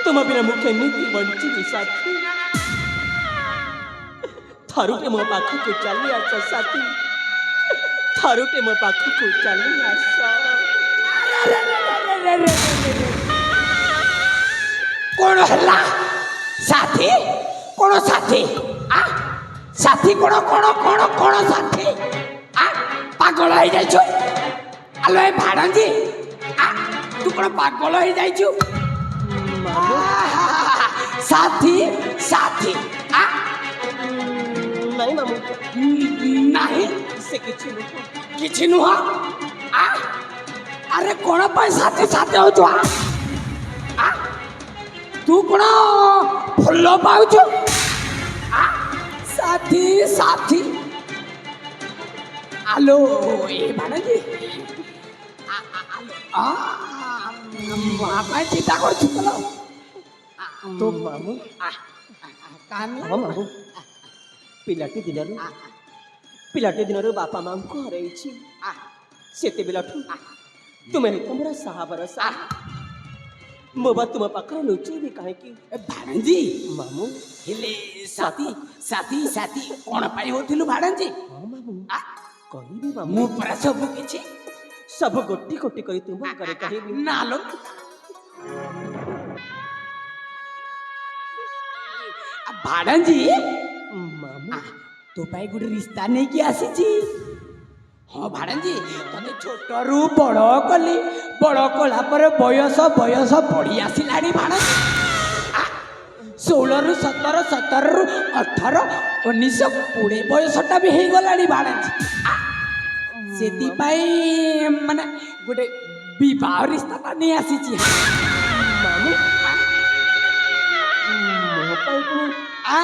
तुम बिना मुखे नीति बंची साथी थारुटे मो पाखक चली आस साथी थारुटे मो पाखक चली आस कौन हल्ला साथी कौन साथी आ साथी कौन कौन कौन कौन साथी आ पागल हो जाइछु आलो ए भाडंजी आ तू कौन पागल हो जाइछु साथी साथी आ नहीं मामू नहीं से किछि नुह आ अरे कौन पर साथी साथी हो जो आ तू कौन फुल पाउछ आ साथी साथी आलो ए भाडंजी आ मामा चिंता कर चुकलो तो मामू कान हाँ मामू पिलाटी दिन बापा माँ को हरई से तुम्हें तुम साहा भरसा मो बा तुम पाखर लुचेबी कहीं भाणंजी मामू हेले साथी साथी साथी कौन पाई होथिलु भाणंजी हाँ मामू कहबी मामू मु पर सब किछि सब गोटी गोटी करी तुम करे कहबी नालो भाणंजी मामू तो पाई गुड रिश्ता नहीं कि आसीची हाँ भाणंजी तने छोटरू बड़ कली बड़ कला पर बयस बयस बढ़ी आसिलानी भाणंजी 16 रु 17 17 रु 18 19 20 बयसटा भी हो गलानी भाणंजी सेती पाई माने गुडे विवाह रिश्ता नहीं आसीची मामू मो पाई को आ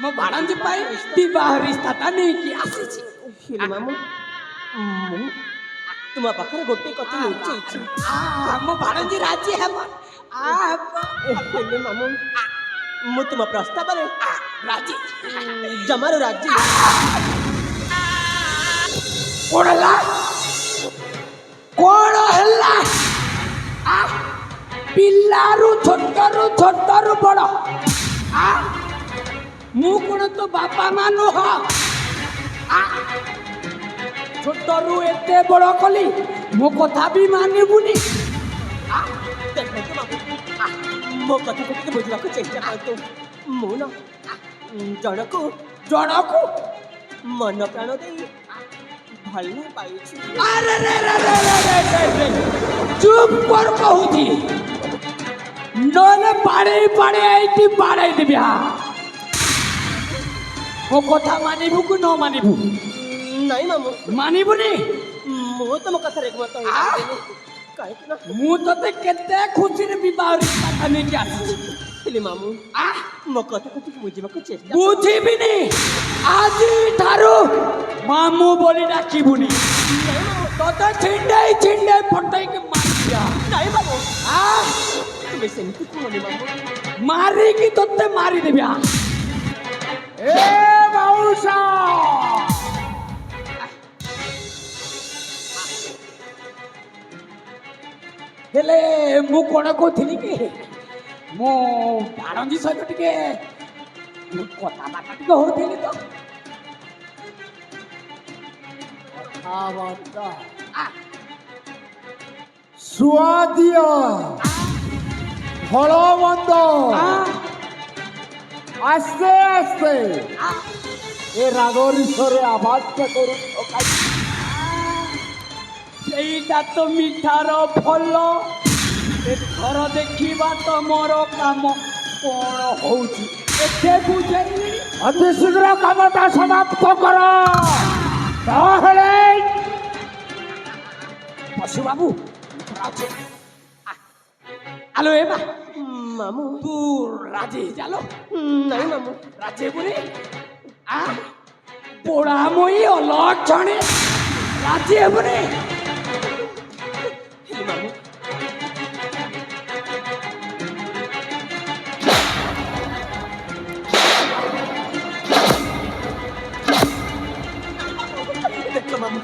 मो भाणंजी पाई विवाह रिश्ता नहीं कि आसीची हेले मामू तुम पाखर गोटे कथा लुचेइछि मो भाणंजी राजी है हेले मामू मु तुम प्रस्ताव रे राजी जमारो राजी कौन हल्ला पिल्लारू छोटरू बड़ मु कौन तो बापा मानु ह छोटरू एते बड़ कली मो कथा भी मानिबुनी मो कथा को बुझा चेष्टा करतु मु न जड़को मन प्राण दे भल पाइछि अरे रे चुप कर कहूथी नले पाड़े आईती पाड़े देबी मो कथा मानिबु कि न मानिबु नहीं मामू मानिबुनी मो तुम कथा रे मत काहे कि ना मु तते केते खुशी रे विवाह रिश्ता नहीं कि आसी हेले मामू मो कथा को बुझा चेष्टा बुझिबिनी आज ठारू मामू बोली डाकिबुनी तते छिंडे फटाई के मार दिया नहीं मामू तुम सेमती कोनी मामू मारी की तते मारी देबी ए बाउसा हेले मु कोन कोथिनी कि मो भाणंजी सहित टिके कथा बाता टिके होथिली तो कथाबार्ता सुआदिया फलबंद आस्ते आस्ते ए रागोरीश्वरे आवाज पे करू ସେଇଟା ତ ମିଠାର ଫଲ ଏଥର ଦେଖିବା ତମର କାମ କ'ଣ ହଉଛି ଏତେ ବୁଝେଇଲି ଅତି ଶୀଘ୍ର କାମଟା ସମାପ୍ତ କର ନହେଲେ ପଶୁ ବାବୁ ଆଲୋ ଏ ମା मामू ତୁ ରାଜି ଚାଲ नहीं मामू ରାଜି ହେବୁନି ପୋଡ଼ା মই ଅଲକ୍ଷଣେ ରାଜି ହେବୁନି हेले मामू देखो मामू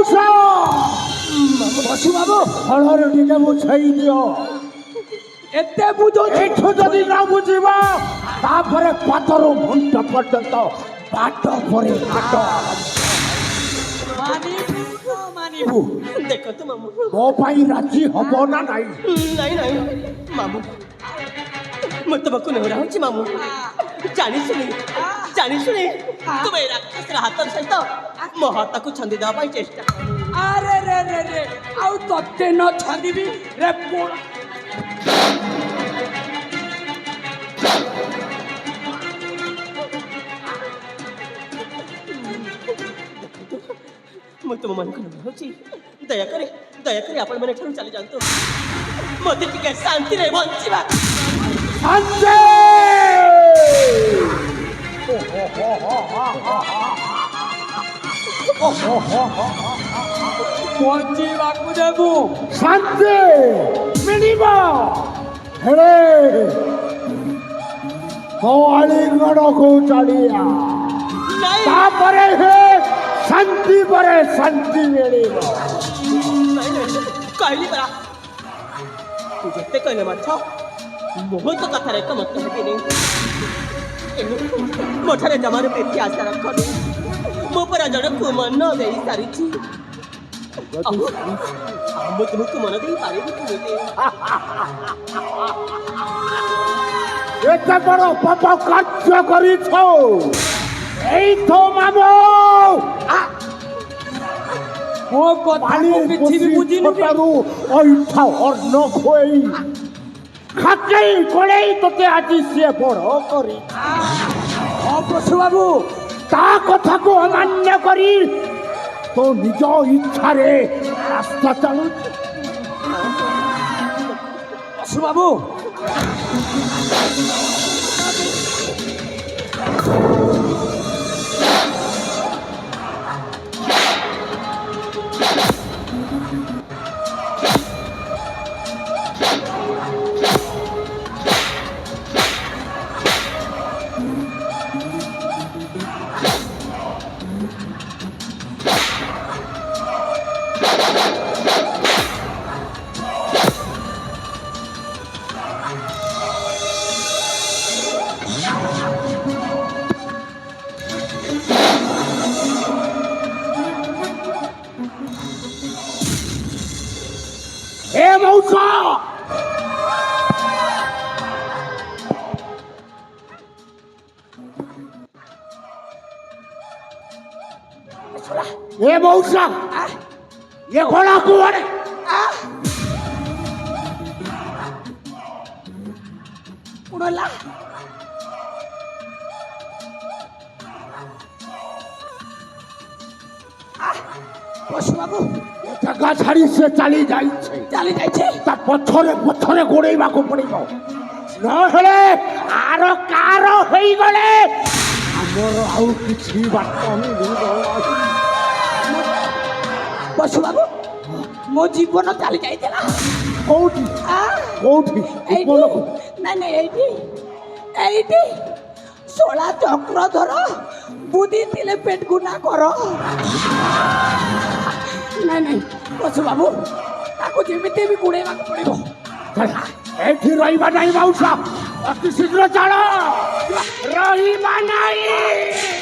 ମଉସା ପଶୁ ବାବୁ ଫଳରେ ଟିକେ ବୁଝେଇ ଦିଅ ଏତେ ବୁଝୁଛି ଏଠୁ ଯଦି ନ ବୁଝିବ ତାପରେ ପାଦରୁ ମୁଣ୍ଡ ପର୍ଯ୍ୟନ୍ତ ବାଟ ପରେ ବାଟ ମାନିବୁ ଦେଖନ୍ତୁ ମାମୁଁ ମୋ ପାଇଁ ରାଜି ହବ ନା ନାଇଁ ନାଇଁ ନାଇଁ ମାମୁଁ ମୁଁ ତୁମକୁ ନେହୁରାଉଛି ମାମୁଁ ଜାଣି ଶୁଣି ତୁମେ ଏ ରାକ୍ଷସର ହାତ ସହିତ ମୋ ହାତକୁ ଛନ୍ଦି ଦେବା ପାଇଁ ଚେଷ୍ଟା କର। ଆରେ ରେ ରେ ରେ ଆଉ ତତେ ନ ଛନ୍ଦିବି ରେ ପୋଳ ମୁଁ ତୁମମାନଙ୍କୁ ନେହୁରାଉଛି ଦୟାକରି ଆପଣମାନେ ଏଠାରୁ ଚାଲି ଯାଆନ୍ତୁ ମୋତେ ଟିକେ ଶାନ୍ତିରେ ବଞ୍ଚିବା ଶାନ୍ତି ବଞ୍ଚିବାକୁ ଦେବୁ ଶାନ୍ତି ମିଳିବ ହେଲେ ମୋ ଆଳିଙ୍ଗଣକୁ ଚାଲିଆ ନାଇଁ ତାପରେ ହେ ଶାନ୍ତି ପରେ ଶାନ୍ତି ମିଳିବ କହିଲି ପରା ତୁ ଯେତେ କହିଲେ ମାଛ ମୁଁ ତ କଥାରେ ଏକମତ ହେବିନି ମୋ ଠାରେ ଜମାରୁ ପ୍ରୀତି ଆଶା ରଖନି ମୁଁ ପରା ଜଣକୁ ମନ ଦେଇ ସାରିଛି ମୁଁ ତୁମକୁ ମନ ଦେଇ ପାରିବି କେମିତି ଏତେ ବଡ଼ ପାପ କାର୍ଯ୍ୟ କରିଛ এই তো মামু ମୋ କଥା କିଛି ବି ବୁଝିନୁ କି? ঐঠা অর্ণ খই খাকেই করেই তোকে আজি সে বড় করি পশু বাবু তা কথাকে অমান্য করি তো নিজ ইচ্ছারে রাস্তা চালুছি পশু বাবু হে মৌসা এ মৌসা এ ঘোড়া কুয়ারে উড়লা পশু বাবু জায়গা ছাড়ি সে চালি যাইছে চালি যাইছে তা পছরে পছরে গোড়েইବାକୁ পড়িব নহলে আর কার হইগলে আমার আউ কিছু বাট মিলিব পশু বাবু ମୋ ଜୀବନ ଚାଲି ଯାଇଥିଲା কোউঠি কোউঠি ଏଇଠି ନାଇଁ ନାଇଁ ଏଇଠି ଶୋଳା ଚକ୍ରଧର ବୁଦ୍ଧି ଥିଲେ ପେଟକୁ ନା କର ନାଇଁ ନାଇଁ ପଶୁ ବାବୁ ତାକୁ ଯେମିତି ବି ଗୁଡ଼େଇବାକୁ ପଡ଼ିବ ଏଠି ରହିବା ନାହିଁ ମାଉସା ଅତି ଶୀଘ୍ର ଚାଳ ରହିବା ନାହିଁ